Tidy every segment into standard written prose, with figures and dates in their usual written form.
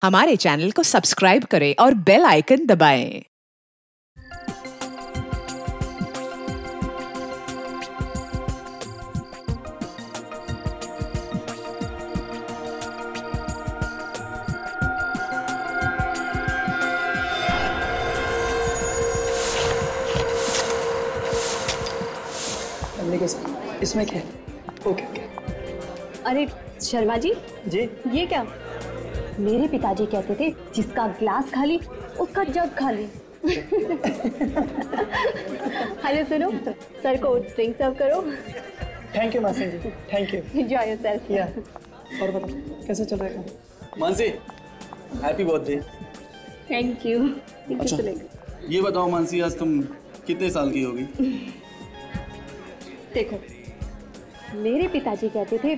हमारे चैनल को सब्सक्राइब करें और बेल आइकन दबाएं। इसमें क्या है? ओके। अरे शर्मा जी जी, ये क्या? मेरे पिताजी कहते थे जिसका ग्लास खाली उसका जग खाली। हेलो सुनो, सर को ड्रिंक सर्व करो। थैंक यू मासी जी, थैंक यू। Enjoy yourself. या और बताओ कैसे चल रहा है काम? Mansi, happy birthday. Thank you. अच्छा, ये बताओ मानसी, आज तुम कितने साल की होगी? देखो, मेरे पिताजी कहते थे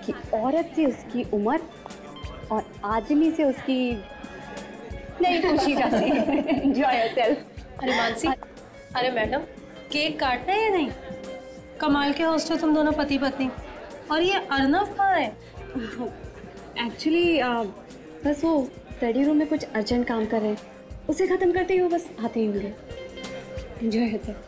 कि औरत से उसकी उम्र और आदमी से उसकी नहीं पूछी जाती। Enjoy yourself. अरे मानसी, अरे मैडम, केक काटना है या नहीं? कमाल के हॉस्टल तुम दोनों पति पत्नी। और ये अर्नव कहाँ है? एक्चुअली बस वो स्टडी रूम में कुछ अर्जेंट काम कर रहे हैं, उसे ख़त्म करते ही वो बस आते ही होंगे। Enjoy yourself.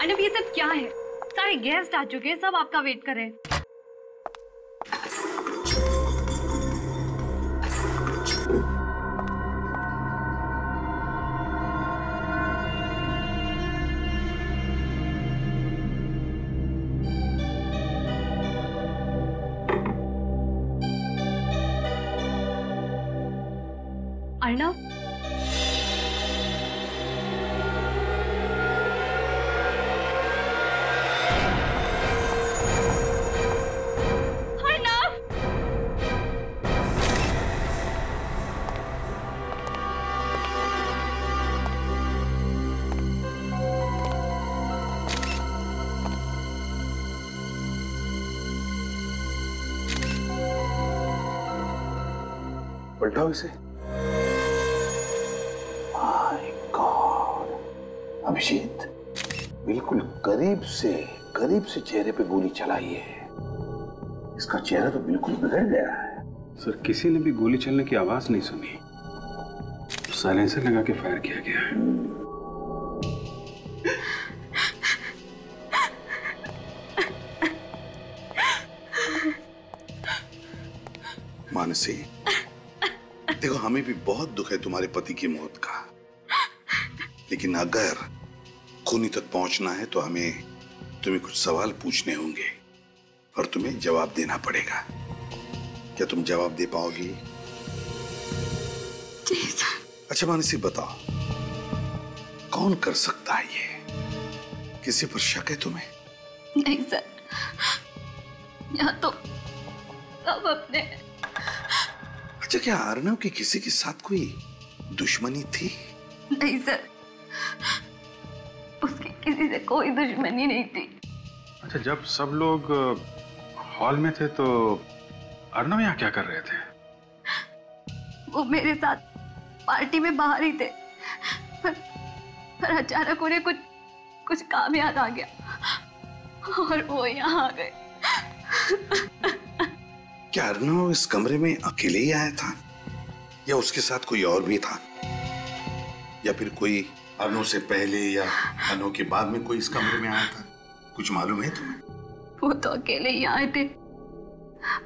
अर्नव, ये सब क्या है? सारे गेस्ट आ चुके हैं, सब आपका वेट कर रहे हैं। अर्नव, पलटाओ इसे। माय गॉड, अभिजीत बिल्कुल करीब से चेहरे पे गोली चलाई है। इसका चेहरा तो बिल्कुल बिगड़ गया है। सर, किसी ने भी गोली चलने की आवाज नहीं सुनी, साइलेंसर लगा के फायर किया गया है। मानसी, देखो, हमें भी बहुत दुख है तुम्हारे पति की मौत का, लेकिन अगर खूनी तक पहुंचना है तो हमें तुम्हें कुछ सवाल पूछने होंगे और तुम्हें जवाब देना पड़ेगा। क्या तुम जवाब दे पाओगी? जी सर। अच्छा मानसी, बताओ कौन कर सकता है ये? किसी पर शक है तुम्हें? नहीं सर, यहाँ तो सब अपने। अच्छा, क्या अर्नव की किसी के साथ कोई दुश्मनी थी? नहीं सर, उसकी किसी से कोई दुश्मनी नहीं थी। अच्छा, जब सब लोग हॉल में थे तो अर्नव यहाँ क्या कर रहे थे? वो मेरे साथ पार्टी में बाहर ही थे, पर अचानक उन्हें कुछ काम याद आ गया और वो यहाँ आ गए। क्या अर्नव इस कमरे में अकेले ही आया था या उसके साथ कोई और भी था, या फिर कोई अर्नव से पहले या अर्नव के बाद में कोई इस कमरे में आया था? कुछ मालूम है तुम्हें? वो तो अकेले ही आए थे,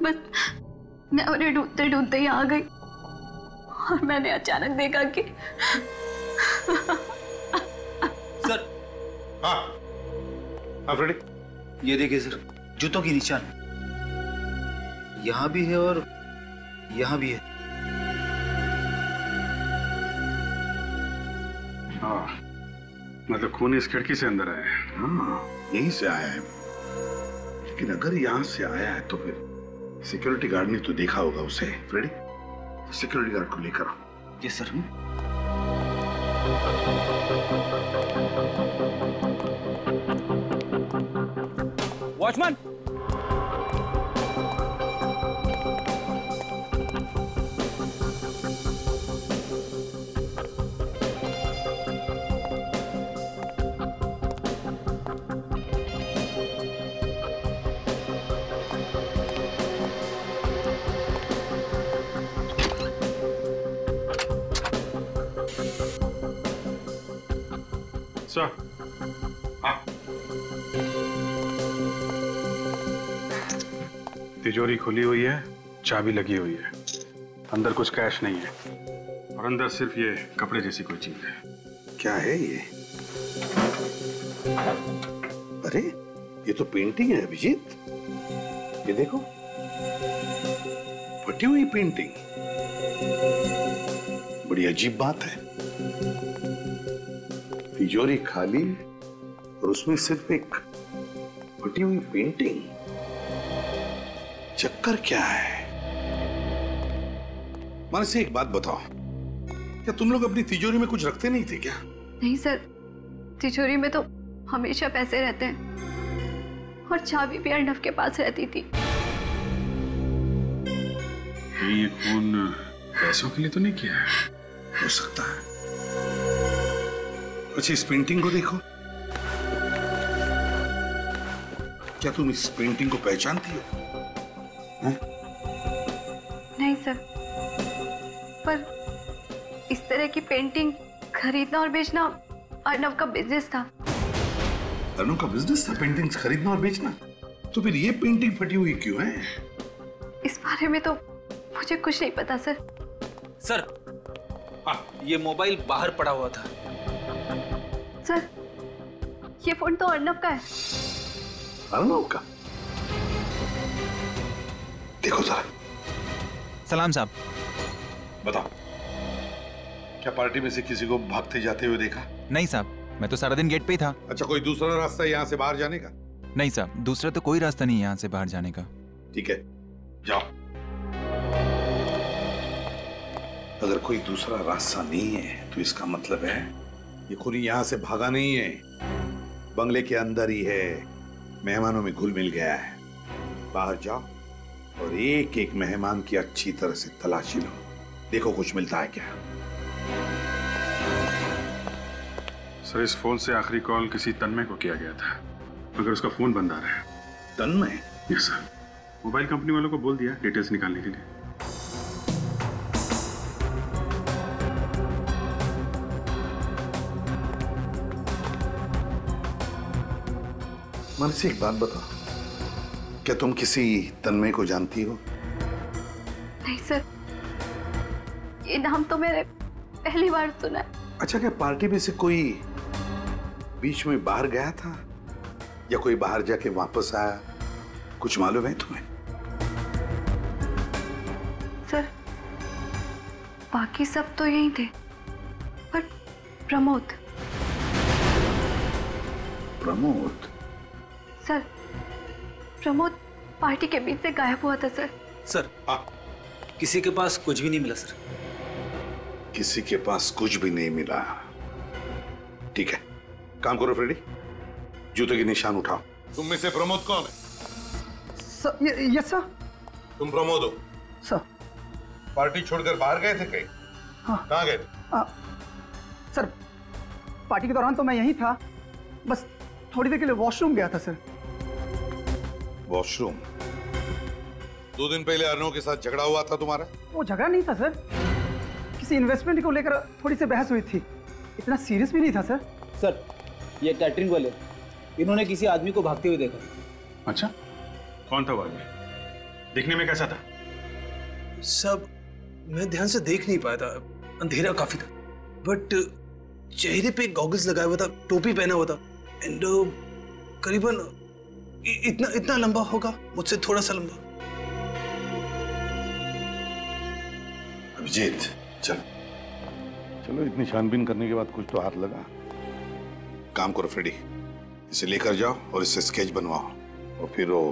बस मैं उन्हें ढूंढते ढूंढते ही आ गई और मैंने अचानक देखा कि सर। हाँ फ्रेडी, ये देखिए सर, जूतों की निशान यहाँ भी है और यहाँ भी है। हाँ, मतलब खून इस खिड़की से अंदर आया है। हाँ, यहीं से आया है। लेकिन अगर यहां से आया है तो फिर सिक्योरिटी गार्ड ने तो देखा होगा उसे। फ्रेडी, सिक्योरिटी गार्ड को लेकर आओ। Yes sir. Watchman, sir. हाँ, तिजोरी खुली हुई है, चाबी लगी हुई है, अंदर कुछ कैश नहीं है और अंदर सिर्फ ये कपड़े जैसी कोई चीज है। क्या है ये? अरे ये तो पेंटिंग है अभिजीत, ये देखो, फटी हुई पेंटिंग। बड़ी अजीब बात है, तिजोरी खाली और उसमें सिर्फ एक फटी हुई पेंटिंग। चक्कर क्या है? मानसी, एक बात बताओ, क्या तुम लोग अपनी तिजोरी में कुछ रखते नहीं थे क्या? नहीं सर, तिजोरी में तो हमेशा पैसे रहते हैं और चाबी भी अर्नव के पास रहती थी। ये खून पैसों के लिए तो नहीं किया है? हो सकता है। अच्छा, इस पेंटिंग को देखो, क्या तुम इस पेंटिंग को पहचानती हो? नहीं सर, पर इस तरह की पेंटिंग खरीदना और बेचना अर्नव का बिजनेस था। अर्नव का बिजनेस था पेंटिंग्स खरीदना और बेचना? तो फिर ये पेंटिंग फटी हुई क्यों है? इस बारे में तो मुझे कुछ नहीं पता सर। सर, ये मोबाइल बाहर पड़ा हुआ था। सर, ये फोन तो अर्नव का है। अर्नव का? देखो जरा। सलाम साहब। बताओ, क्या पार्टी में से किसी को भागते जाते हुए देखा? नहीं साहब, मैं तो सारा दिन गेट पे ही था। अच्छा, कोई दूसरा रास्ता यहाँ से बाहर जाने का? नहीं साहब, दूसरा तो कोई रास्ता नहीं है यहाँ से बाहर जाने का। ठीक है, जाओ। अगर कोई दूसरा रास्ता नहीं है तो इसका मतलब है ये खूनी यहाँ से भागा नहीं है, बंगले के अंदर ही है, मेहमानों में घुल मिल गया है। बाहर जाओ और एक एक मेहमान की अच्छी तरह से तलाशी लो, देखो कुछ मिलता है क्या। सर, इस फोन से आखिरी कॉल किसी तन्मय को किया गया था, मगर उसका फोन बंद आ रहा है। तन्मय? यस सर, मोबाइल कंपनी वालों को बोल दिया डिटेल्स निकालने के लिए। मानसी, एक बात बताओ, क्या तुम किसी तन्मय को जानती हो? नहीं सर, ये नाम तो मैंने पहली बार सुना है। अच्छा, क्या पार्टी में से कोई बीच में बाहर गया था या कोई बाहर जाके वापस आया, कुछ मालूम है तुम्हें? सर, बाकी सब तो यही थे, पर प्रमोद। प्रमोद? सर, प्रमोद पार्टी के बीच से गायब हुआ था सर। सर, किसी के पास कुछ भी नहीं मिला सर। किसी के पास कुछ भी नहीं मिला? ठीक है, काम करो फ्रेडी, जूते के निशान उठाओ। तुम में से प्रमोद कौन है? Sir, yes sir. तुम प्रमोद हो? सर। पार्टी छोड़कर बाहर गए थे कहीं? हाँ। कहाँ गए थे? सर, पार्टी के दौरान तो मैं यहीं था, बस थोड़ी देर के लिए वॉशरूम गया था सर। वॉशरूम? 2 दिन पहले अर्नव के साथ झगड़ा हुआ था तुम्हारा? वो झगड़ा नहीं था सर, किसी इन्वेस्टमेंट को लेकर थोड़ी सी बहस हुई थी, इतना सीरियस भी नहीं था सर। सर, ये कैटरिंग वाले, इन्होंने किसी आदमी को भागते हुए देखा। अच्छा, कौन था वो आदमी? दिखने में कैसा था? सब मैं ध्यान से देख नहीं पाया था, अंधेरा काफी था, बट चेहरे पे गॉगल्स लगाया हुआ था, टोपी पहना हुआ था, एंड करीबन इतना लंबा होगा, मुझसे थोड़ा सा लंबा। अभिजीत, चलो चलो, इतनी छानबीन करने के बाद कुछ तो हाथ लगा। काम करो फ्रेडी, इसे लेकर जाओ और इससे स्केच बनवाओ और फिर वो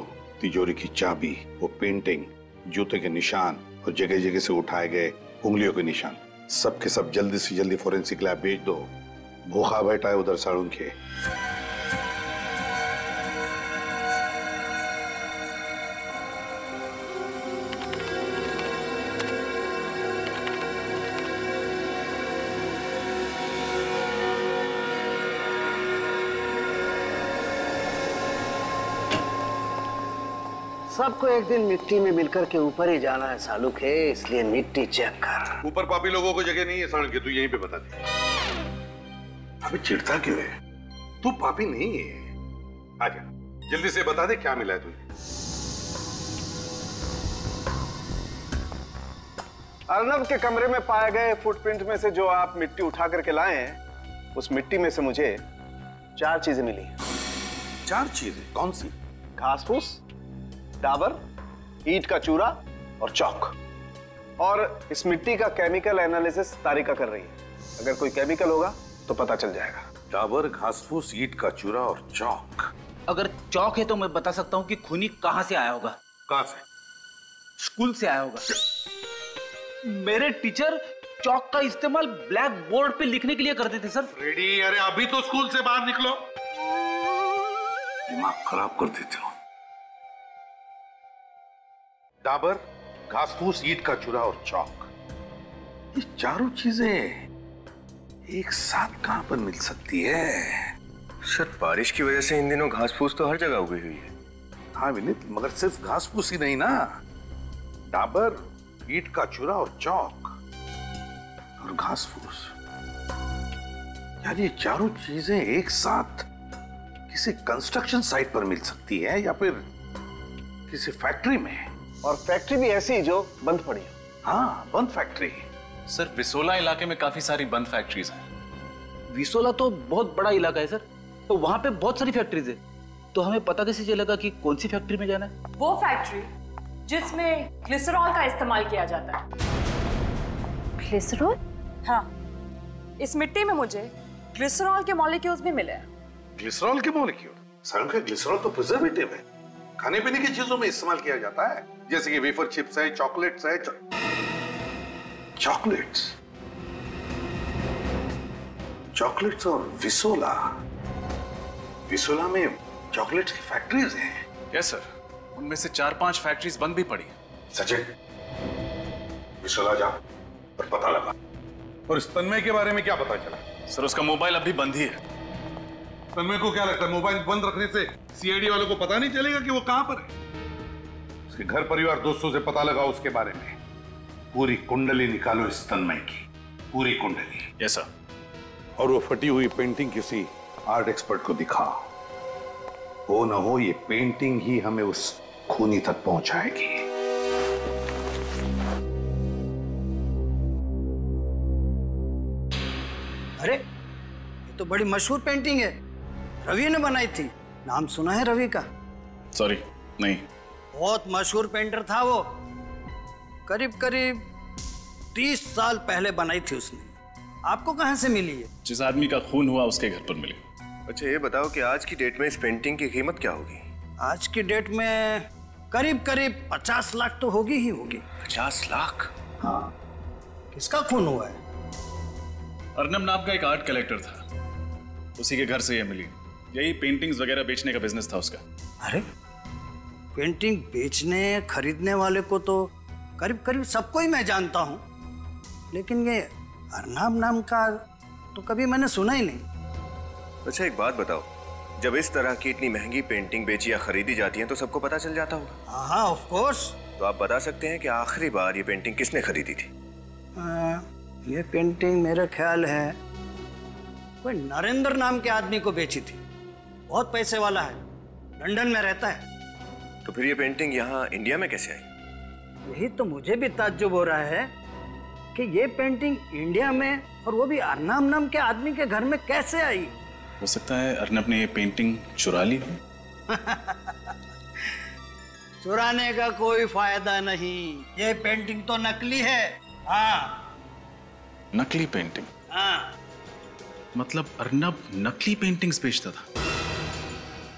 तिजोरी की चाबी, वो पेंटिंग, जूते के निशान और जगह जगह से उठाए गए उंगलियों के निशान, सब के सब जल्दी से जल्दी फोरेंसिक लैब भेज दो। भूखा बैठा है उधर साड़ून के। सबको एक दिन मिट्टी में मिलकर के ऊपर ही जाना है सालुक है, इसलिए मिट्टी चेक कर। ऊपर पापी लोगों को जगह नहीं है साड़ून के, तू यहीं पे बता दे। अभी चिढ़ता क्यों है? तू पापी नहीं है। आजा जल्दी से बता दे क्या मिला है तुझे। अर्नब के कमरे में पाए गए फुटप्रिंट में से जो आप मिट्टी उठा करके लाए हैं, उस मिट्टी में से मुझे 4 चीजें मिली। 4 चीजें? कौन सी? घास फूस, डाबर, ईंट का चूरा और चौक। और इस मिट्टी का केमिकल एनालिसिस तारिका कर रही है। अगर कोई केमिकल होगा तो पता चल जाएगा। डाबर, घास फूस, ईंट का चूरा और चौक। अगर चौक है तो मैं बता सकता हूँ कि खूनी कहाँ से आया होगा। कहाँ से? स्कूल से आया होगा। मेरे टीचर चौक का इस्तेमाल ब्लैक बोर्ड पे लिखने के लिए करते थे सर। रेडी? अरे अभी तो स्कूल से बाहर निकलो, दिमाग खराब कर देते हो। डाबर, घास फूस, ईंट का चूरा और चौक, ये चारों चीजें एक साथ कहां पर मिल सकती है? सर बारिश की वजह से इन दिनों घास फूस तो हर जगह उगी हुई है। हाँ विनीत, मगर सिर्फ घास फूस ही नहीं ना, डाबर, ईंट का चूरा और चौक और घास फूस, यार ये चारों चीजें एक साथ किसी कंस्ट्रक्शन साइट पर मिल सकती है या फिर किसी फैक्ट्री में। और फैक्ट्री भी ऐसी जो बंद पड़ी है। हाँ, बंद फैक्ट्री। सर विसोला इलाके में काफी सारी बंद फैक्ट्रीज हैं। विसोला तो बहुत बड़ा इलाका है सर, तो वहां पे बहुत सारी फैक्ट्रीज है। तो हमें पता कैसे चलेगा कि कौन सी फैक्ट्री में जाना है? वो फैक्ट्री जिसमें ग्लिसरॉल का इस्तेमाल किया जाता है। ग्लिसरॉल? हाँ, इस मिट्टी में मुझे ग्लिसरॉल के मॉलिक्यूल्स भी मिले हैं। ग्लिसरॉल के मॉलिक्यूल? सारुण का ग्लिसरॉल तो प्रिजर्वेटिव है, खाने पीने की चीजों में इस्तेमाल किया जाता है, जैसे कि वेफर चिप्स है, चॉकलेट्स है। चॉकलेट्स और विसोला। विसोला में चॉकलेट्स की फैक्ट्रीज हैं। यस सर, उनमें से 4-5 फैक्ट्रीज बंद भी पड़ी। सचिन, विसोला जा और पता लगा। और इस तन्मय के बारे में क्या पता चला? सर उसका मोबाइल अभी बंद ही है। तन्मय को क्या लगता है मोबाइल बंद रखने से सीआईडी वालों को पता नहीं चलेगा कि वो कहां पर है? उसके घर परिवार दोस्तों से पता लगाओ उसके बारे में। पूरी कुंडली निकालो इस तन्मय की, पूरी कुंडली। Yes sir. और वो फटी हुई पेंटिंग किसी आर्ट एक्सपर्ट को दिखा। हो ना हो ये पेंटिंग ही हमें उस खूनी तक पहुंचाएगी। अरे ये तो बड़ी मशहूर पेंटिंग है, रवि ने बनाई थी। नाम सुना है रवि का? सॉरी, नहीं। बहुत मशहूर पेंटर था वो। करीब करीब 30 साल पहले बनाई थी उसने। आपको कहां से मिली है? जिस आदमी का खून हुआ उसके घर पर मिली। अच्छा ये बताओ कि आज की डेट में इस पेंटिंग की कीमत क्या होगी? आज की डेट में करीब करीब 50 लाख तो होगी ही होगी। 50 लाख? हाँ। किसका खून हुआ है? अर्नब नाम का एक आर्ट कलेक्टर था, उसी के घर से ये मिली। यही पेंटिंग्स वगैरह बेचने का बिजनेस था उसका। अरे पेंटिंग बेचने खरीदने वाले को तो करीब करीब सबको ही मैं जानता हूँ, लेकिन ये अर्नब नाम का तो कभी मैंने सुना ही नहीं। अच्छा एक बात बताओ, जब इस तरह की इतनी महंगी पेंटिंग बेची या खरीदी जाती है तो सबको पता चल जाता होगा? हाँ ऑफ कोर्स। तो आप बता सकते हैं कि आखिरी बार ये पेंटिंग किसने खरीदी थी? ये पेंटिंग मेरा ख्याल है कोई नरेंद्र नाम के आदमी को बेची थी। बहुत पैसे वाला है, लंदन में रहता है। तो फिर ये पेंटिंग यहाँ इंडिया में कैसे आई? यही तो मुझे भी ताज्जुब हो रहा है कि ये पेंटिंग इंडिया में, और वो भी अर्नब नाम के आदमी के घर में कैसे आई? हो सकता है अर्नब ने ये पेंटिंग चुरा ली हो। चुराने का कोई फायदा नहीं, ये पेंटिंग तो नकली है। हाँ नकली पेंटिंग? हाँ। मतलब अर्नब नकली पेंटिंग्स बेचता था?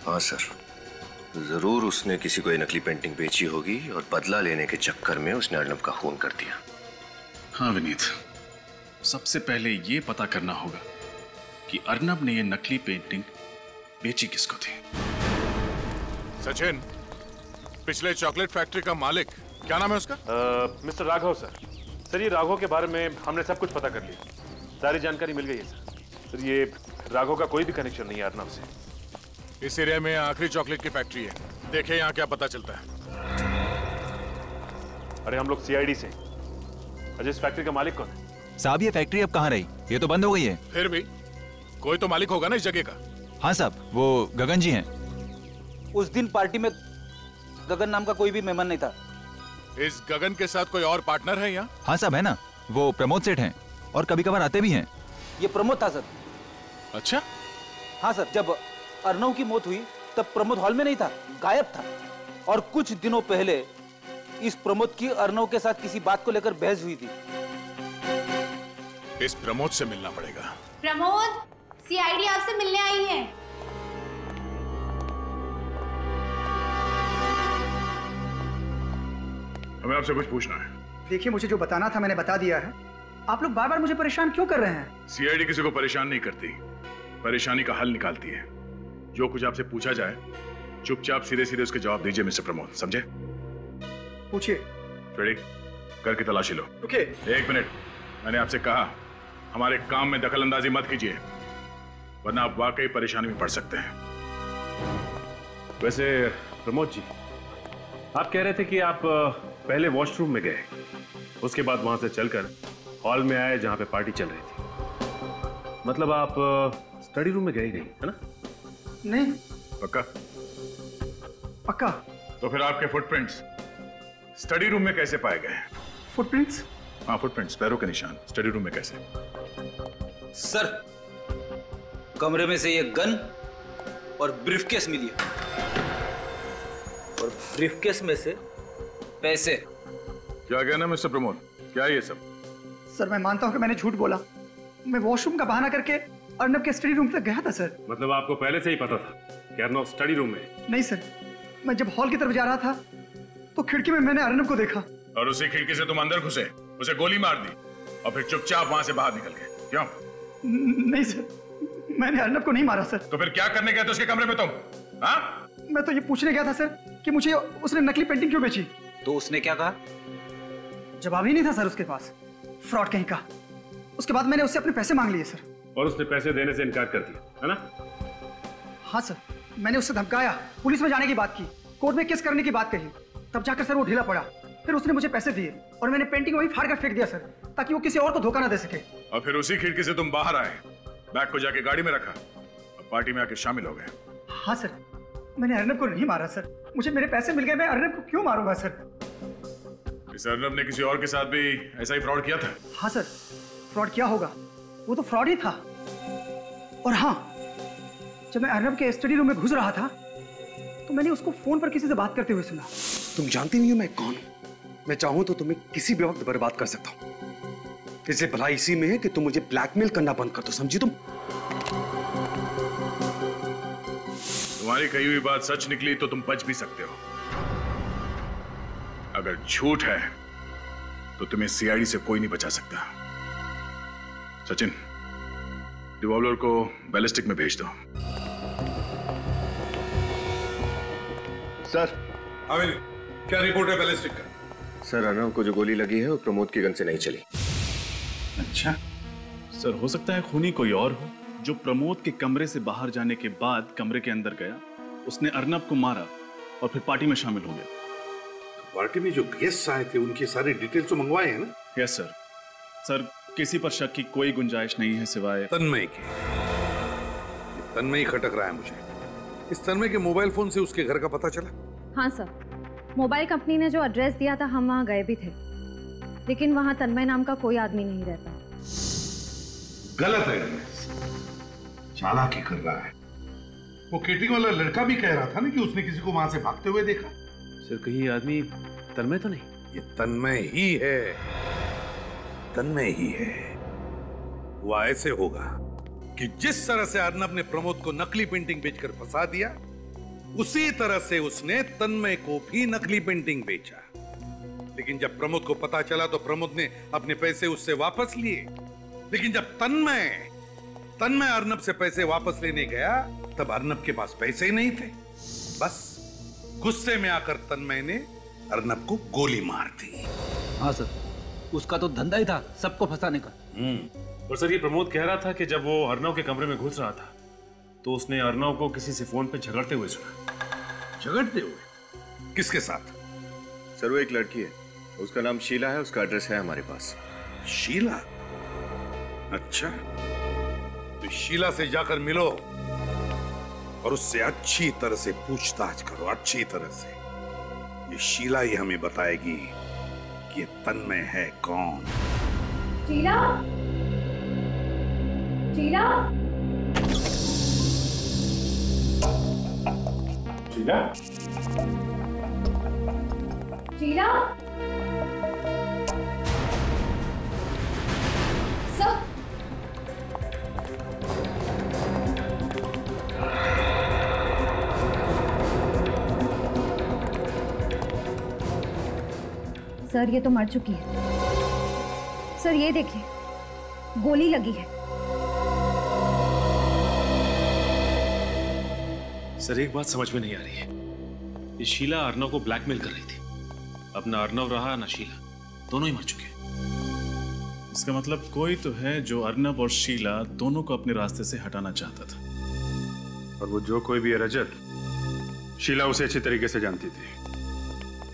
हाँ सर, जरूर उसने किसी को ये नकली पेंटिंग बेची होगी और बदला लेने के चक्कर में उसने अर्नब का खून कर दिया। हाँ विनीत, सबसे पहले ये पता करना होगा कि अर्नब ने ये नकली पेंटिंग बेची किसको थी। सचिन, पिछले चॉकलेट फैक्ट्री का मालिक क्या नाम है उसका? Mister Raghav sir. सर ये राघव के बारे में हमने सब कुछ पता कर लिया, सारी जानकारी मिल गई है सर। सर ये राघव का कोई भी कनेक्शन नहीं है अर्नब से। इस एरिया में आखिरी चॉकलेट की फैक्ट्री है, देखे यहाँ क्या पता चलता है। अरे हम लोग सीआईडी से। अजय इस फैक्ट्री का मालिक कौन है? साहब ये फैक्ट्री अब कहाँ रही? ये तो बंद हो गई है। फिर भी कोई तो मालिक होगा ना इस जगह का। हाँ साहब, वो गगन जी हैं। उस दिन पार्टी में गगन नाम का कोई भी मेहमान नहीं था। इस गगन के साथ कोई और पार्टनर है यहाँ? हाँ साहब है ना, वो प्रमोद सेठ हैं और कभी कभार आते भी हैं। ये प्रमोद था सर। अच्छा? हाँ सर, जब अर्नव की मौत हुई तब प्रमोद हॉल में नहीं था, गायब था। और कुछ दिनों पहले इस प्रमोद की अर्नव के साथ किसी बात को लेकर बहस हुई थी। इस प्रमोद से मिलना पड़ेगा। प्रमोद, सीआईडी आपसे मिलने आई है। हमें आपसे कुछ पूछना है। देखिए, मुझे जो बताना था मैंने बता दिया है। आप लोग बार बार मुझे परेशान क्यों कर रहे हैं? सीआईडी किसी को परेशान नहीं करती, परेशानी का हल निकालती है। जो कुछ आपसे पूछा जाए चुपचाप सीधे सीधे उसके जवाब दीजिए मिस्टर प्रमोद, समझे? पूछिए। रेडी? घर की तलाशी लो। ओके। 1 मिनट, मैंने आपसे कहा हमारे काम में दखल अंदाजी मत कीजिए, वरना आप वाकई परेशानी में पड़ सकते हैं। वैसे प्रमोद जी, आप कह रहे थे कि आप पहले वॉशरूम में गए, उसके बाद वहां से चलकर हॉल में आए जहां पे पार्टी चल रही थी। मतलब आप स्टडी रूम में गए नहीं, है ना? नहीं। पक्का? पक्का। तो फिर आपके फुटप्रिंट्स स्टडी रूम में कैसे पाए गए? फुटप्रिंट्स? हाँ, फुटप्रिंट्स, पैरों के निशान स्टडी रूम में कैसे? सर, कमरे में से ये गन और ब्रीफकेस मिली है, और ब्रीफकेस में से पैसे। क्या कहना मिस्टर प्रमोद, क्या है ये सब? सर, मैं मानता हूं कि मैंने झूठ बोला। मैं वॉशरूम का बहाना करके अर्नब के स्टडी रूम तक गया था सर। मतलब आपको पहले से ही पता था कि अर्नब स्टडी रूम में? नहीं सर, मैं जब हॉल की तरफ जा रहा था तो खिड़की में मैंने अर्नब को देखा। और उसी खिड़की से तुम अंदर घुसे, उसे गोली मार दी और फिर चुपचाप वहां से बाहर निकल गए, क्यों? नहीं सर, मैंने अर्नब को नहीं मारा सर। तो फिर क्या करने गए थे उसके कमरे में तुम? हाँ? मैं तो ये पूछने गया था सर कि मुझे उसने नकली पेंटिंग क्यों बेची। तो उसने क्या कहा? जवाब ही नहीं था सर उसके पास, फ्रॉड कहीं का। उसके बाद मैंने उससे अपने पैसे मांग लिए सर। और उसने पैसे देने से इनकार कर दिया, है ना? हाँ सर, मैंने उससे धमकाया, पुलिस में जाने की बात की, कोर्ट में केस करने की बात कही, तब जाकर सर वो ढीला पड़ा। फिर उसने मुझे पैसे दिए और मैंने पेंटिंग वहीं फाड़ कर फेंक दिया सर, ताकि वो किसी और को धोखा ना दे सके। और फिर उसी खिड़की से तुम बाहर आए, बैग को जाके गाड़ी में रखा और पार्टी में आके शामिल हो गए। हाँ सर, मैंने अर्नब को नहीं मारा सर, मुझे मेरे पैसे मिल गए, मैं अर्नब को क्यों मारूंगा सर? इस अर्नब ने किसी और के साथ भी ऐसा ही फ्रॉड किया था? हाँ सर, फ्रॉड किया होगा, वो तो फ्रॉड ही था। और हाँ, जब मैं अर्नब के स्टडी रूम में घुस रहा था तो मैंने उसको फोन पर किसी से बात करते हुए सुना। तुम जानती नहीं हो मैं कौन हूं। मैं चाहूं तो तुम्हें किसी भी वक्त बर्बाद कर सकता हूं। इसलिए भलाई इसी में है कि तुम मुझे ब्लैकमेल करना बंद कर दो, समझी तुम? तुम्हारी कही हुई बात सच निकली तो तुम बच भी सकते हो, अगर झूठ है तो तुम्हें सीआईडी से कोई नहीं बचा सकता। सचिन, रिवॉल्वर को बैलिस्टिक में भेज दो। सर। अमिन, क्या रिपोर्ट है बैलिस्टिक का? सर, अर्नब को जो गोली लगी है वो प्रमोद की गन से नहीं चली। अच्छा सर, हो सकता है खूनी कोई और हो जो प्रमोद के कमरे से बाहर जाने के बाद कमरे के अंदर गया, उसने अर्नब को मारा और फिर पार्टी में शामिल हो गया। पार्टी में जो गेस्ट आए थे उनकी सारी डिटेल्स तो मंगवाए हैं ना? Yes sir. सर, किसी पर शक की कोई गुंजाइश नहीं है सिवाय तन्मय के। ये तन्मय खटक रहा है मुझे। इस तन्मय के मोबाइल फोन से उसके घर का पता चला? हाँ सर, मोबाइल कंपनी ने जो एड्रेस दिया था हम वहाँ गए भी थे, लेकिन वहाँ तन्मय नाम का कोई आदमी नहीं रहता। गलत एड्रेस, चालाकी कर रहा है। वो केटरिंग वाला लड़का भी कह रहा था ना कि उसने किसी को वहां से भागते हुए देखा। सर, कहीं ये आदमी तन्मय तो नहीं? ये तन्मय ही है, तन्मय ही है। वो ऐसे होगा कि जिस तरह से अर्नब ने प्रमोद को नकली पेंटिंग बेचकर फंसा दिया, उसी तरह से उसने तन्मय को भी नकली पेंटिंग बेचा। लेकिन जब प्रमोद को पता चला तो प्रमोद ने अपने पैसे उससे वापस लिए। लेकिन जब तन्मय अर्नब से पैसे वापस लेने गया तब अर्नब के पास पैसे ही नहीं थे। बस गुस्से में आकर तन्मय ने अर्नब को गोली मार दी। हाँ सर, उसका तो धंधा ही था सबको फंसाने का। और सर ये प्रमोद कह रहा था कि जब वो अर्नव के कमरे में घुस रहा था तो उसने अर्नव को किसी से फोन पे झगड़ते हुए सुना। झगड़ते हुए? किसके साथ? सर वो एक लड़की है, उसका नाम शीला है, उसका एड्रेस है हमारे पास। शीला? अच्छा, तो शीला से जाकर मिलो और उससे अच्छी तरह से पूछताछ करो, अच्छी तरह से। ये शीला ही हमें बताएगी कि ये तन्मय है कौन। शीला? शीला? शीला? शीला? सर, सर ये तो मर चुकी है। सर ये देखिए, गोली लगी है। सर एक बात समझ में नहीं आ रही है, ये शीला अर्नव को ब्लैकमेल कर रही थी। अब ना अर्नव रहा ना शीला, दोनों ही मर चुके। इसका मतलब कोई तो है जो अर्नब और शीला दोनों को अपने रास्ते से हटाना चाहता था। और वो जो कोई भी है रजत, शीला उसे अच्छी तरीके से जानती थी।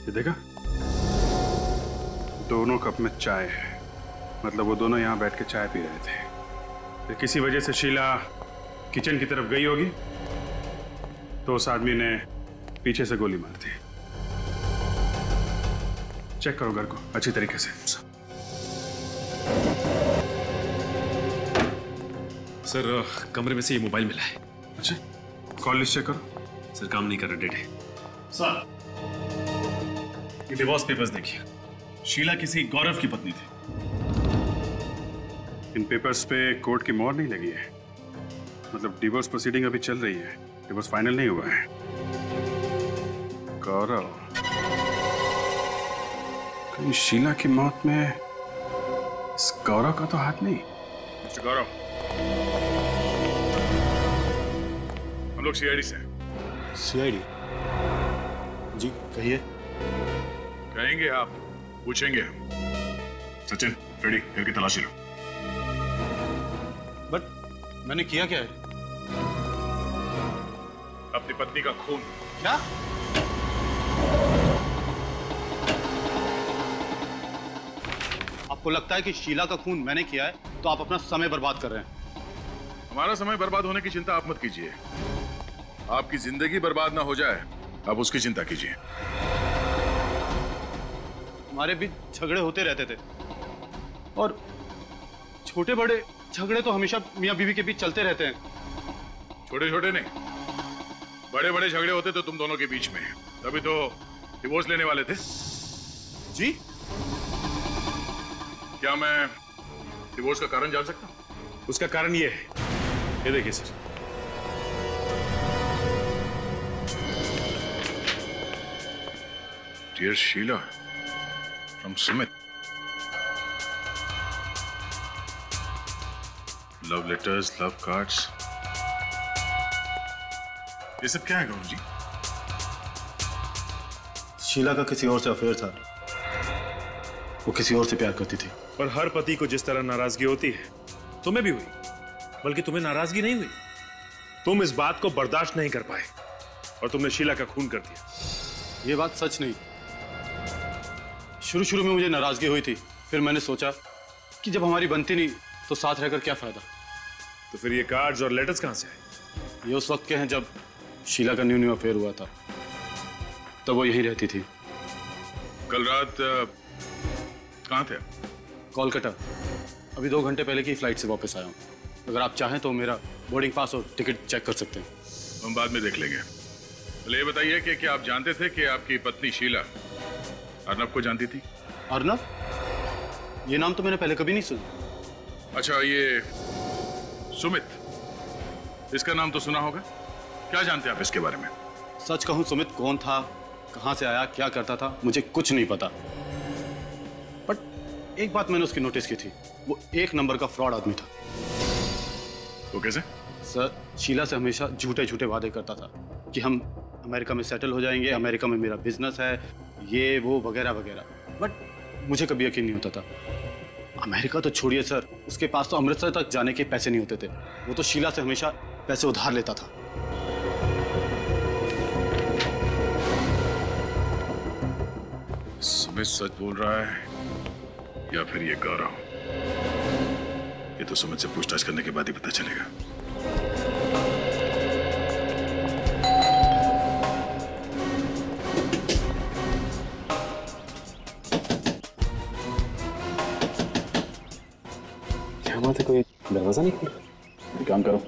ये देखा, दोनों कप में चाय है, मतलब वो दोनों यहाँ बैठ के चाय पी रहे थे। फिर किसी वजह से शीला किचन की तरफ गई होगी तो उस आदमी ने पीछे से गोली मार दी। चेक करो घर को अच्छी तरीके से। सर कमरे में से ये मोबाइल मिला है। अच्छा, कॉल लिस्ट चेक करो। सर काम नहीं कर रहा, डेड है। सर ये डिवोर्स पेपर्स देखिए, शीला किसी गौरव की पत्नी थी। इन पेपर्स पे कोर्ट की मोहर नहीं लगी है, मतलब डिवोर्स प्रोसीडिंग अभी चल रही है, डिवोर्स फाइनल नहीं हुआ है। गौरव, कहीं शीला की मौत में इस गौरव का तो हाथ नहीं? मिस्टर गौरव, हम लोग सीआईडी से हैं। सीआईडी? जी कहिए। कहेंगे आप, पूछेंगे हम। सचिन, रेडी, घर की तलाशी लो। बट मैंने किया क्या है? अपनी पत्नी का खून। क्या? आपको लगता है कि शीला का खून मैंने किया है तो आप अपना समय बर्बाद कर रहे हैं। हमारा समय बर्बाद होने की चिंता आप मत कीजिए। आपकी जिंदगी बर्बाद ना हो जाए, आप उसकी चिंता कीजिए। हमारे बीच झगड़े होते रहते थे और छोटे बड़े झगड़े तो हमेशा मियां बीवी के बीच चलते रहते हैं। छोटे छोटे नहीं, बड़े बड़े झगड़े होते तो तुम दोनों के बीच में, तभी तो डिवोर्स लेने वाले थे। जी? क्या मैं डिवोर्स का कारण जान सकता हूँ? उसका कारण ये है, ये देखिए sir. Dear Sheila, from Sumit, love letters, love cards, ये सब क्या है गौरव जी? शीला का किसी और से अफेयर था, वो किसी और से प्यार करती थी। पर हर पति को जिस तरह नाराजगी होती है, तुम्हें भी हुई, बल्कि तुम्हें नाराजगी नहीं हुई, तुम इस बात को बर्दाश्त नहीं कर पाए और तुमने शीला का खून कर दिया। ये बात सच नहीं। शुरू में मुझे नाराजगी हुई थी, फिर मैंने सोचा कि जब हमारी बनती नहीं तो साथ रहकर क्या फायदा। तो फिर ये कार्ड्स और लेटर्स कहां से आए? ये उस वक्त के हैं जब शीला का न्यू अफेयर हुआ था, तब वो यहीं रहती थी। कल रात कहाँ थे? कोलकाता। अभी 2 घंटे पहले की फ्लाइट से वापस आया हूँ। अगर आप चाहें तो मेरा बोर्डिंग पास और टिकट चेक कर सकते हैं। हम बाद में देख लेंगे। पहले ये बताइए कि क्या आप जानते थे कि आपकी पत्नी शीला अर्नब को जानती थी? अर्नब? ये नाम तो मैंने पहले कभी नहीं सुना। अच्छा, ये सुमित, इसका नाम तो सुना होगा। क्या जानते हैं आप इसके बारे में? सच कहूं सुमित कौन था, कहां से आया, क्या करता था, मुझे कुछ नहीं पता। बट एक बात मैंने उसकी नोटिस की थी, वो एक नंबर का फ्रॉड आदमी था। वो कैसे? सर, शीला से हमेशा झूठे झूठे वादे करता था कि हम अमेरिका में सेटल हो जाएंगे, अमेरिका में मेरा बिजनेस है, ये वो वगैरह वगैरह। बट मुझे कभी यकीन नहीं होता था। अमेरिका तो छोड़िए सर, उसके पास तो अमृतसर तक जाने के पैसे नहीं होते थे। वो तो शीला से हमेशा पैसे उधार लेता था। सुमित सच बोल रहा है या फिर ये गौरव? ये तो सुमित से पूछताछ करने के बाद ही पता चलेगा। क्या बात है, कोई दरवाजा नहीं खुला? एक काम करो,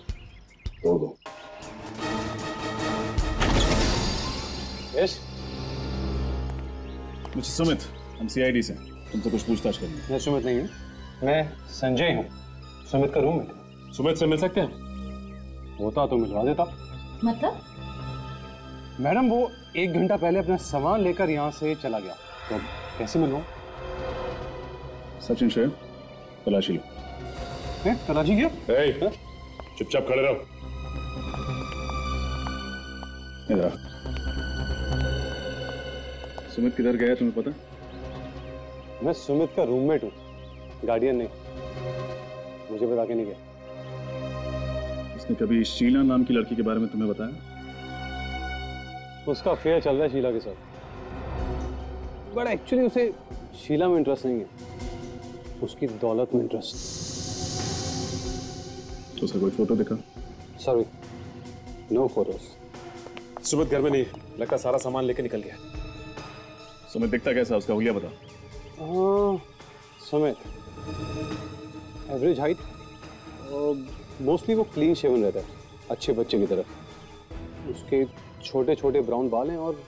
तोड़ दो। यश, मुझे सुमित, हम सीआईडी से, तुमसे कुछ पूछताछ करनी है। मैं सुमित नहीं हूँ, मैं संजय हूँ, सुमित का रूममेट। सुमित से मिल सकते हैं? होता तो मिलवा देता। मतलब? मैडम, वो 1 घंटा पहले अपना सामान लेकर यहाँ से चला गया, तो कैसे मिलूँ? सचिन शेर, तलाशी लो। तलाशी क्यों? चुपचाप खड़े रहो। इधर। सुमित किधर गया तुम्हें पता? मैं सुमित का रूममेट हूँ, गार्डियन नहीं। मुझे बता के नहीं गया। उसने कभी शीला नाम की लड़की के बारे में तुम्हें बताया? उसका अफेयर चल रहा है शीला के साथ, बट एक्चुअली उसे शीला में इंटरेस्ट नहीं है, उसकी दौलत में इंटरेस्ट। तो उसका कोई फोटो दिखा? Sorry, no photos. सुमित घर में नहीं, लगता सारा सामान लेके निकल गया। सुमित दिखता कैसा, उसका हुलिया बता। सुमित एवरेज हाइट, मोस्टली वो क्लीन शेवन रहता है, अच्छे बच्चे की तरह। उसके छोटे छोटे ब्राउन बाल हैं और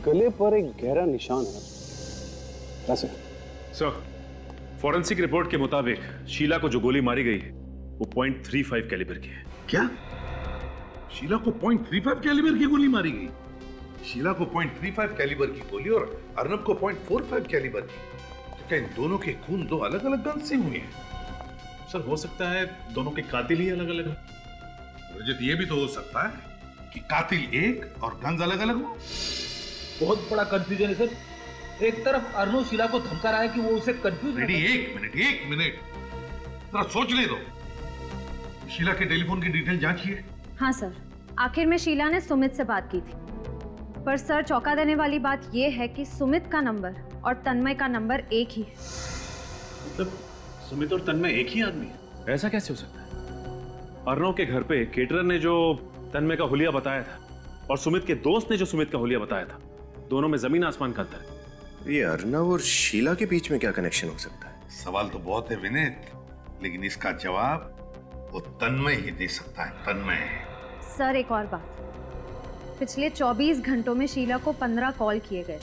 गले पर एक गहरा निशान है। कैसे? सर, फॉरेंसिक रिपोर्ट के मुताबिक शीला को जो गोली मारी गई वो .35 कैलिबर की है। क्या? शीला को .35 कैलिबर की गोली मारी गई? शीला को .35 कैलिबर की गोली और अर्नब को .45 कैलिबर की, तो क्या इन दोनों के खून दो अलग अलग गन से हुए हैं? सर, हो सकता है दोनों के कातिल ही अलग अलग हो। रजत, ये भी तो हो सकता है कि कातिल एक और गन्स अलग अलग हो। बहुत बड़ा कंफ्यूजन है सर। एक तरफ अर्नव शीला को धमका रहा है कि वो उसे कंफ्यूज। रेडी, एक मिनट जरा सोच ले दो। शीला के टेलीफोन की डिटेल जांचिए। हाँ सर, आखिर में शीला ने सुमित से बात की थी, पर सर चौंका देने वाली बात यह है कि सुमित का नंबर और तन्मय का नंबर एक ही है। मतलब सुमित और तन्मय एक ही आदमी है? ऐसा कैसे हो सकता है? अर्नव के घर पे केटरर ने जो तन्मय का हुलिया बताया था और सुमित के दोस्त ने जो सुमित का हुलिया बताया था, दोनों में जमीन आसमान का अंतर है। ये अर्नव और शीला के बीच में क्या कनेक्शन हो सकता है? सवाल तो बहुत है विनीत, लेकिन इसका जवाब वो तन्मय ही दे सकता है। तन्मय। सर, एक और बात, पिछले 24 घंटों में शीला को 15 कॉल किए गए,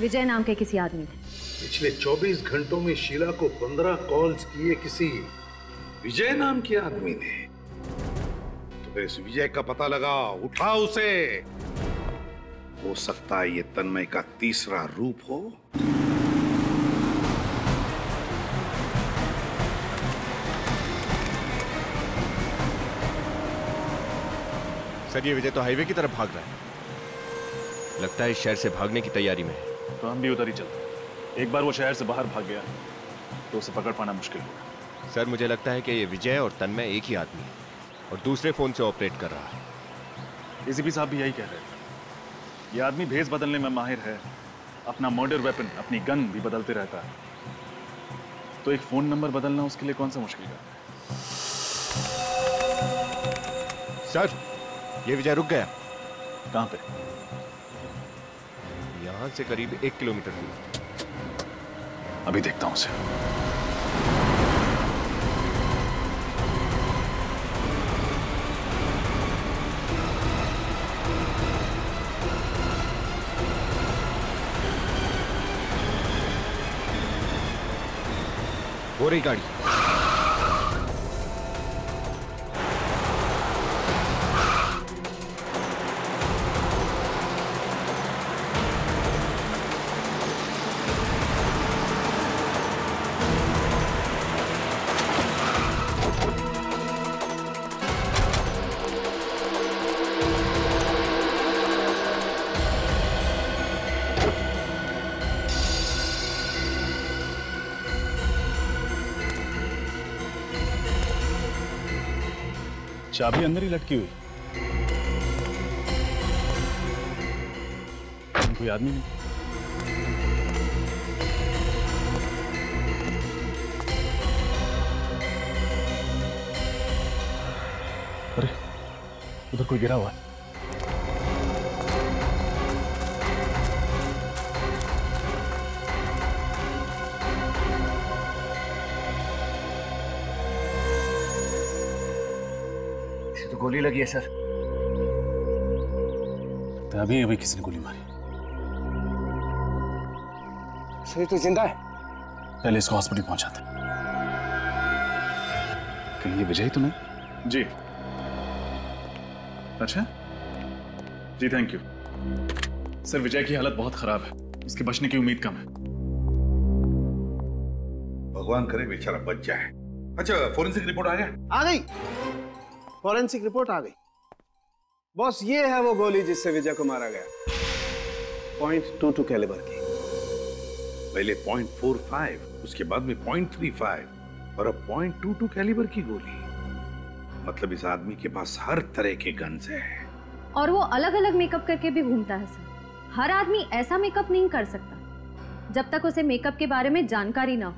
विजय नाम के किसी आदमी ने। पिछले 24 घंटों में शीला को 15 कॉल्स किए किसी विजय नाम के आदमी ने? तो फिर इस विजय का पता लगा, उठा उसे। हो सकता है ये तन्मय का तीसरा रूप हो। सर, ये विजय तो हाईवे की तरफ भाग रहा है। लगता है शहर से भागने की तैयारी में है। तो हम भी उधर ही चलते। एक बार वो शहर से बाहर भाग गया तो उसे पकड़ पाना मुश्किल होगा। सर, मुझे लगता है कि ये विजय और तन्मय एक ही आदमी है और दूसरे फोन से ऑपरेट कर रहा है। एसीपी साहब भी यही कह रहे हैं। ये आदमी भेस बदलने में माहिर है, अपना मर्डर वेपन, अपनी गन भी बदलते रहता है, तो एक फोन नंबर बदलना उसके लिए कौन सा मुश्किल है? सर, ये विजय रुक गया। कहां पे? यहां से करीब 1 किलोमीटर दूर। अभी देखता हूं उसे। हो रही गाड़ी। चाबी अंदर ही लटकी हुई। कोई आदमी नहीं। अरे उधर कोई गिरा हुआ है। इसे तो गोली लगी है सर। तो अभी अभी किसी ने गोली मारी। सही तो जिंदा है। पहले इसको हॉस्पिटल पहुंचाते। कहीं ये विजय तो नहीं? जी। अच्छा जी, थैंक यू सर। विजय की हालत बहुत खराब है, उसके बचने की उम्मीद कम है। भगवान करे बेचारा बच जाए। अच्छा, फोरेंसिक रिपोर्ट आ गया? आ गई, फॉरेंसिक रिपोर्ट आ गई। बॉस, ये है वो गोली जिससे विजय को मारा गया। .22 कैलिबर की। पहले .45, उसके बाद में .35 और अब .22 कैलिबर की गोली। मतलब इस आदमी के पास हर तरह के गन्स हैं। और वो अलग अलग मेकअप करके भी घूमता है सर। हर आदमी ऐसा मेकअप नहीं कर सकता जब तक उसे मेकअप के बारे में जानकारी ना हो।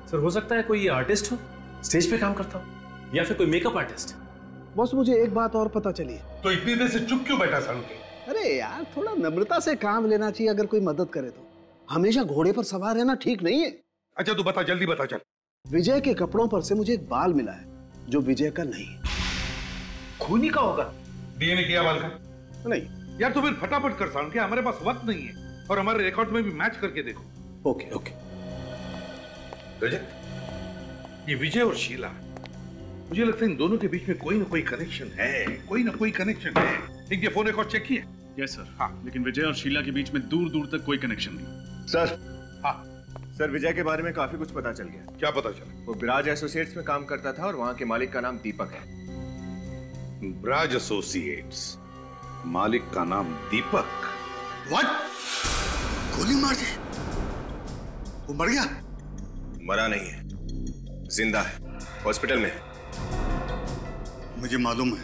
सर, हो सकता है कोई ये आर्टिस्ट हो, स्टेज पे काम करता हो, या फिर कोई मेकअप आर्टिस्ट। बॉस, मुझे एक बात और पता चली। तो इतनी देर से चुप क्यों बैठा सालू के? अरे यार, थोड़ा नम्रता से काम लेना चाहिए अगर कोई मदद करे तो। हमेशा घोड़े पर सवार रहना ठीक नहीं है। अच्छा तू बता, जल्दी बता चल। विजय के कपड़ों पर से मुझे एक बाल मिला है जो विजय का नहीं। खूनी का होगा? डीएनए किया बाल का? नहीं यार, तो फिर फटाफट कर सालू के, हमारे पास वक्त नहीं है और हमारे रिकॉर्ड में भी मैच करके देखो। Okay okay. रजत, ये विजय और शीला, मुझे लगता है इन दोनों के बीच में कोई ना कोई कनेक्शन है, कोई ना कोई कनेक्शन है। इनके फोन रिकॉर्ड चेक किए? Yes sir. हाँ, लेकिन विजय और शीला के बीच में दूर दूर तक कोई कनेक्शन नहीं। सर। हाँ सर, विजय के बारे में काफी कुछ पता चल गया। क्या पता चला? वो ब्राज एसोसिएट्स में काम करता था और वहां के मालिक का नाम दीपक है। ब्राज एसोसिएट्स, मालिक का नाम दीपक। व्हाट? गोली मार दी? वो मर गया? मरा नहीं है, जिंदा है, हॉस्पिटल में है। मुझे मालूम है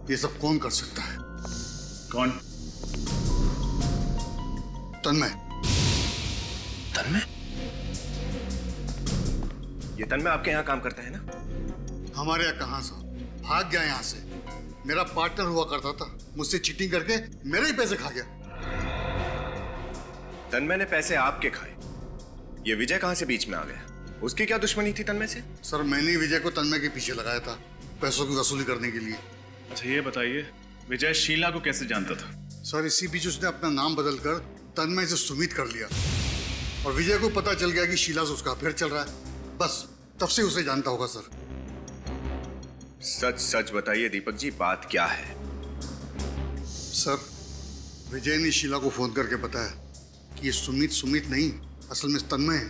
ये सब कौन कर सकता है। कौन? तन्मय। तन्मय? ये तन्मय आपके यहाँ काम करता है ना? हमारे यहाँ कहां से, भाग गया यहाँ से। मेरा पार्टनर हुआ करता था, मुझसे चीटिंग करके मेरे ही पैसे खा गया। तन्मय ने पैसे आपके खाए, ये विजय कहां से बीच में आ गया? उसकी क्या दुश्मनी थी तन्मय से? सर, मैंने विजय को तन्मय के पीछे लगाया था पैसों की वसूली करने के लिए। अच्छा ये बताइए, विजय शीला को कैसे जानता था? सर, इसी बीच उसने अपना नाम बदलकर तन्मय से सुमित कर लिया और विजय को पता चल गया कि शीला से उसका अफेयर चल रहा है। बस तब से उसे जानता होगा। सर सच सच बताइए दीपक जी, बात क्या है? सर, विजय ने शीला को फोन करके बताया कि ये सुमित नहीं, असल में तन्मय है।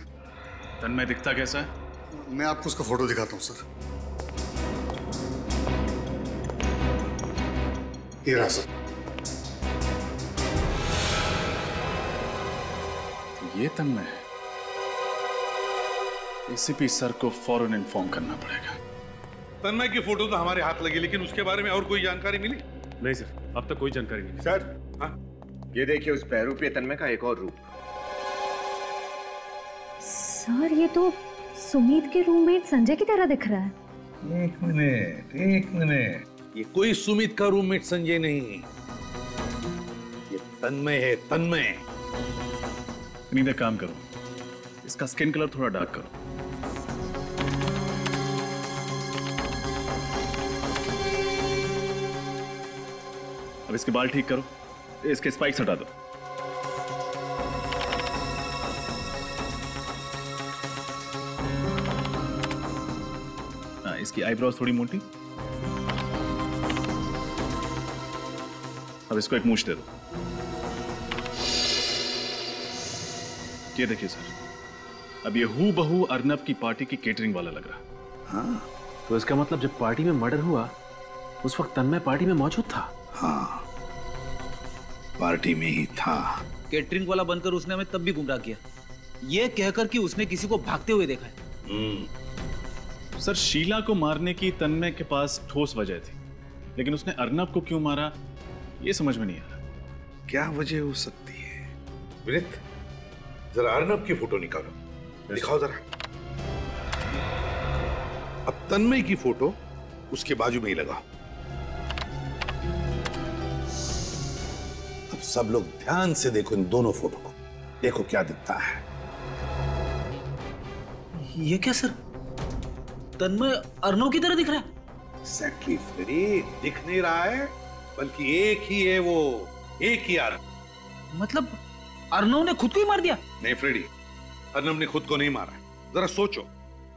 तन्मय दिखता कैसा है? मैं आपको उसका फोटो दिखाता हूँ सर। ये रहा सर। ये तन्मय है। एसीपी सर को फौरन इन्फॉर्म करना पड़ेगा। तन्मय की फोटो तो हमारे हाथ लगी, लेकिन उसके बारे में और कोई जानकारी मिली? नहीं सर, अब तक कोई जानकारी नहीं। सर, हाँ, ये देखिए उस बहरूपीय तन्मय का एक और रूप। सर, ये तो सुमित के रूममेट संजय की तरह दिख रहा है। एक मिनट, ये कोई सुमित का रूममेट संजय नहीं, ये तन्मय है, तन्मय। नींद काम करो, इसका स्किन कलर थोड़ा डार्क करो। अब इसके बाल ठीक करो, इसके स्पाइक्स हटा दो। हाँ, इसकी आईब्रोज थोड़ी मोटी। अब इसको एक मूंछ दे दो। ये देखिए सर, अब ये हूबहू अर्नब की पार्टी की केटरिंग वाला लग रहा। हाँ, तो इसका मतलब जब पार्टी में मर्डर हुआ उस वक्त तन्मय पार्टी में मौजूद था। हाँ, पार्टी में ही था। केटरिंग वाला बनकर उसने हमें तब भी गुमराह किया, ये कहकर कि उसने किसी को भागते हुए देखा है। सर, शीला को मारने की तन्मय के पास ठोस वजह थी, लेकिन उसने अर्नब को क्यों मारा ये समझ में नहीं आ रहा। क्या वजह हो सकती है? विनीत, जरा अर्नब की फोटो निकालो, दिखाओ जरा। अब तन्मय की फोटो उसके बाजू में ही लगाओ। अब सब लोग ध्यान से देखो इन दोनों फोटो को, देखो क्या दिखता है। ये क्या सर, तन्मय अर्नव की तरह दिख रहा है? Exactly, फ्रेडी, दिख नहीं रहा है, बल्कि एक ही है वो, एक ही अर्नव। मतलब अर्नव ने खुद को ही मार दिया? नहीं फ्रेडी, अर्नव ने खुद को नहीं मारा। जरा सोचो,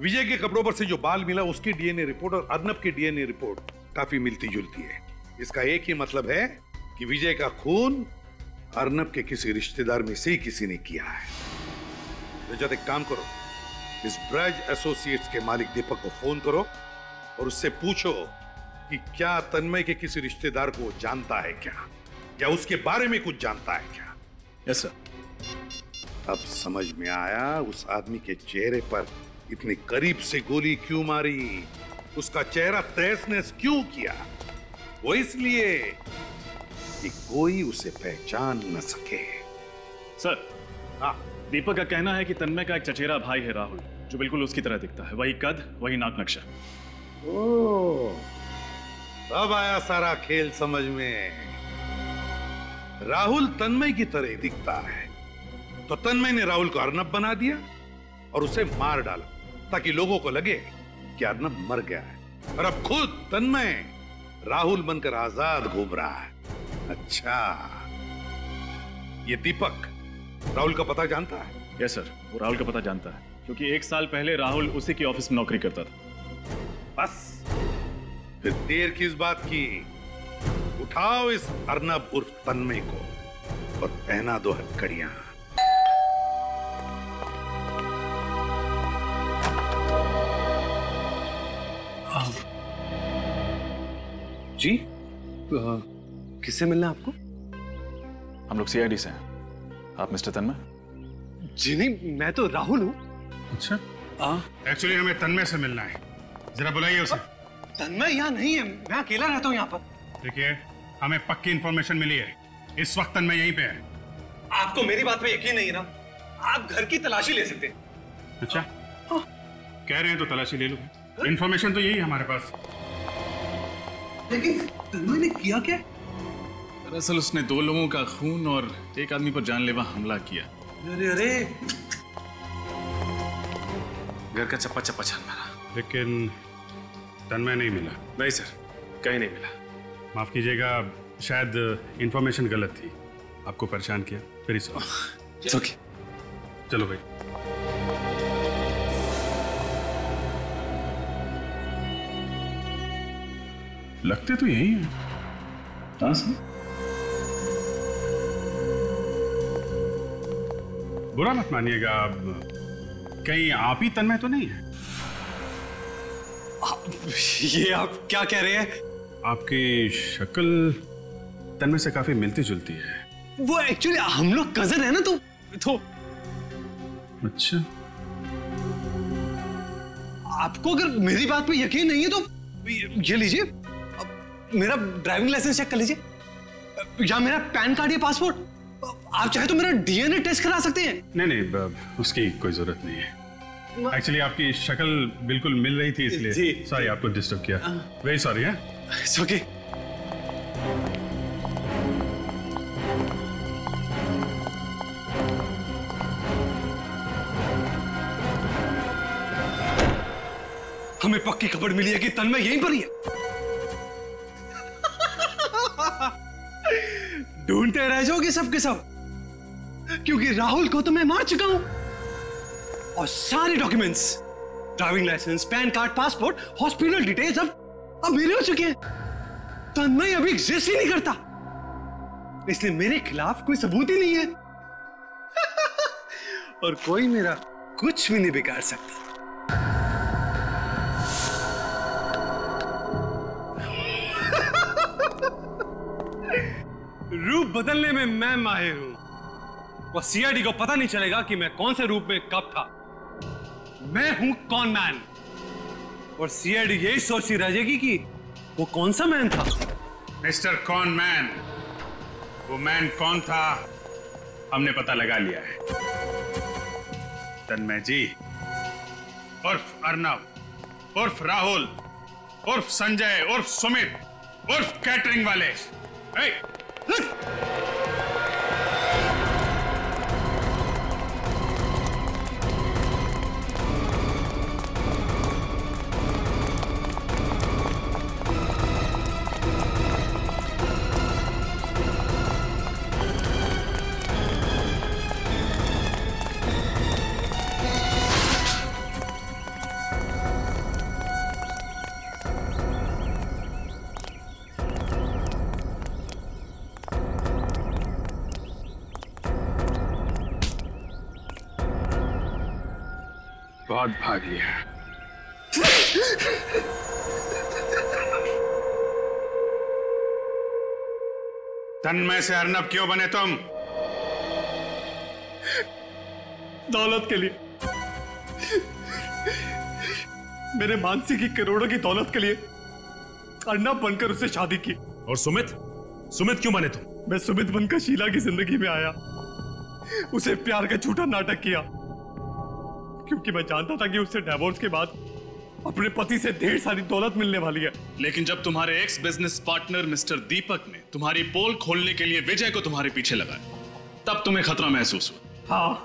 विजय के कपड़ों पर से जो बाल मिला उसकी डीएनए रिपोर्ट और अर्नब की डीएनए रिपोर्ट काफी मिलती जुलती है। इसका एक ही मतलब है कि विजय का खून अर्नब के किसी रिश्तेदार में से ही किसी ने किया है। रजत, एक काम करो, इस ब्रज एसोसिएट्स के मालिक दीपक को फोन करो और उससे पूछो कि क्या तन्मय के किसी रिश्तेदार को जानता है क्या उसके बारे में कुछ जानता है क्या। Yes sir. अब समझ में आया उस आदमी के चेहरे पर इतने करीब से गोली क्यों मारी, उसका चेहरा तहस-नहस क्यों किया। वो इसलिए कि कोई उसे पहचान न सके। सर, हाँ, दीपक का कहना है कि तन्मय का एक चचेरा भाई है राहुल, जो बिल्कुल उसकी तरह दिखता है, वही कद, वही नाक नक्शा। ओह, अब आया सारा खेल समझ में। राहुल तन्मय की तरह दिखता है, तो तन्मय ने राहुल को अर्नब बना दिया और उसे मार डाला ताकि लोगों को लगे कि अर्नब मर गया है, और अब खुद तन्मय राहुल बनकर आजाद घूम रहा है। अच्छा, ये दीपक राहुल का पता जानता है? यस सर, वो राहुल का पता जानता है, क्योंकि 1 साल पहले राहुल उसी की ऑफिस में नौकरी करता था। बस फिर देर किस बात की, उठाओ इस अर्नब उर्फ तन्मय को और पहना दो हथकड़ियां। जी, किससे मिलना है आपको? हम लोग सीआईडी से हैं। आप मिस्टर तन्मय? जी नहीं, मैं तो राहुल हूँ। अच्छा, एक्चुअली हमें तन्मय से मिलना है, जरा बुलाइए उसे। तन्मय यहाँ नहीं है, मैं अकेला रहता हूँ यहाँ पर। देखिए, हमें पक्की इंफॉर्मेशन मिली है, इस वक्त तन्मय यहीं पे है। आपको मेरी बात पे यकीन नहीं है ना? आप घर की तलाशी ले सकते हैं। अच्छा, कह रहे हैं तो तलाशी ले लो। इंफॉर्मेशन तो यही है हमारे पास। लेकिन तन्मय ने किया क्या? दरअसल उसने 2 लोगों का खून और एक आदमी पर जानलेवा हमला किया। अरे अरे, घर का चप्पा चप्पा छान मारा, लेकिन तन्मय नहीं मिला। नहीं सर, कहीं नहीं मिला। माफ कीजिएगा, शायद इंफॉर्मेशन गलत थी, आपको परेशान किया, फिर ओके, चलो भाई। लगते तो यही है। हाँ सर, बुरा मत मानिएगा, कहीं आप ही तन्मय तो नहीं है? ये आप क्या कह रहे हैं? आपकी शक्ल तन्मय से काफी मिलती जुलती है। वो एक्चुअली हम लोग कजन है ना, तो अच्छा, आपको अगर मेरी बात पे यकीन नहीं है तो ये लीजिए, मेरा ड्राइविंग लाइसेंस चेक कर लीजिए, या मेरा पैन कार्ड या पासपोर्ट। आप चाहे तो मेरा डीएनए टेस्ट करा सकते हैं। नहीं, उसकी कोई जरूरत नहीं है। एक्चुअली आपकी शक्ल बिल्कुल मिल रही थी, इसलिए सॉरी आपको डिस्टर्ब किया, वेरी सॉरी। है इट्स ओके। हमें पक्की खबर मिली है कि तन्मय यहीं पर ही है। ढूंढते रह जाओगे सबके सब, क्योंकि राहुल को तो मैं मार चुका हूं, और सारे documents, driving licence, PAN card, passport, hospital details अब मेरे हो चुके हैं। तन्मय अभी एग्जिस्ट ही नहीं करता, इसलिए मेरे खिलाफ कोई सबूत ही नहीं है। और कोई मेरा कुछ भी नहीं बिगाड़ सकता। रूप बदलने में मैं माहिर हूं, और सीआईडी को पता नहीं चलेगा कि मैं कौन से रूप में कब था। मैं हूं कॉन मैन, और सीआईडी यही सोचती रह जाएगी कि वो कौन सा मैन था। मिस्टर कॉन मैन, वो मैन कौन था हमने पता लगा लिया है। तन्मय जी उर्फ अर्नब उर्फ राहुल उर्फ संजय उर्फ सुमित उर्फ कैटरिंग वाले। बहुत भाग लिया। तन्मय से अर्नब क्यों बने तुम? दौलत के लिए, मेरे मानसी की करोड़ों की दौलत के लिए अर्नब बनकर उससे शादी की। और सुमित क्यों बने तुम? मैं सुमित बनकर शीला की जिंदगी में आया, उसे प्यार का झूठा नाटक किया, क्योंकि मैं जानता था कि उससे डिवोर्स के बाद अपने पति से ढेर सारी दौलत मिलने वाली है। लेकिन जब तुम्हारे एक्स बिजनेस पार्टनर मिस्टर दीपक ने तुम्हारी पोल खोलने के लिए विजय को तुम्हारे पीछे लगाया, तब तुम्हें खतरा महसूस हुआ। हाँ,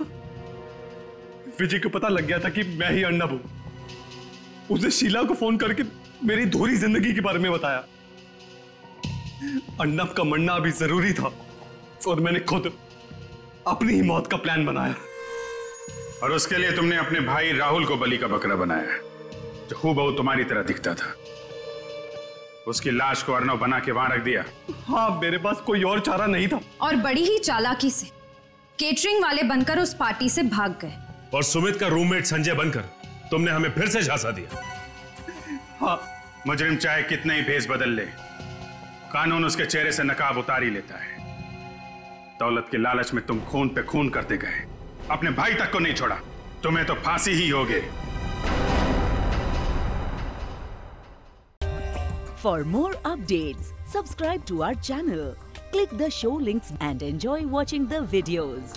विजय को पता लग गया था कि मैं ही अर्नब हूं। उसने शीला को फोन करके मेरी धोरी जिंदगी के बारे में बताया। अर्नब का मरना अभी जरूरी था और मैंने खुद अपनी ही मौत का प्लान बनाया। और उसके लिए तुमने अपने भाई राहुल को बलि का बकरा बनाया, जो हूबहू तुम्हारी तरह दिखता था। उसकी लाश को अर्नब बना के वहां रख दिया। हाँ, मेरे पास कोई और चारा नहीं था। और बड़ी ही चालाकी से केटरिंग वाले बनकर उस पार्टी से भाग गए। और सुमित का रूममेट संजय बनकर तुमने हमें फिर से झांसा दिया। हाँ, मुजरिम चाहे कितने ही भेष बदल ले, कानून उसके चेहरे से नकाब उतार ही लेता है। दौलत के लालच में तुम खून पे खून करते गए, अपने भाई तक को नहीं छोड़ा। तुम्हें तो फांसी ही होगी। For more updates, subscribe to our channel, click the show links and enjoy watching the videos.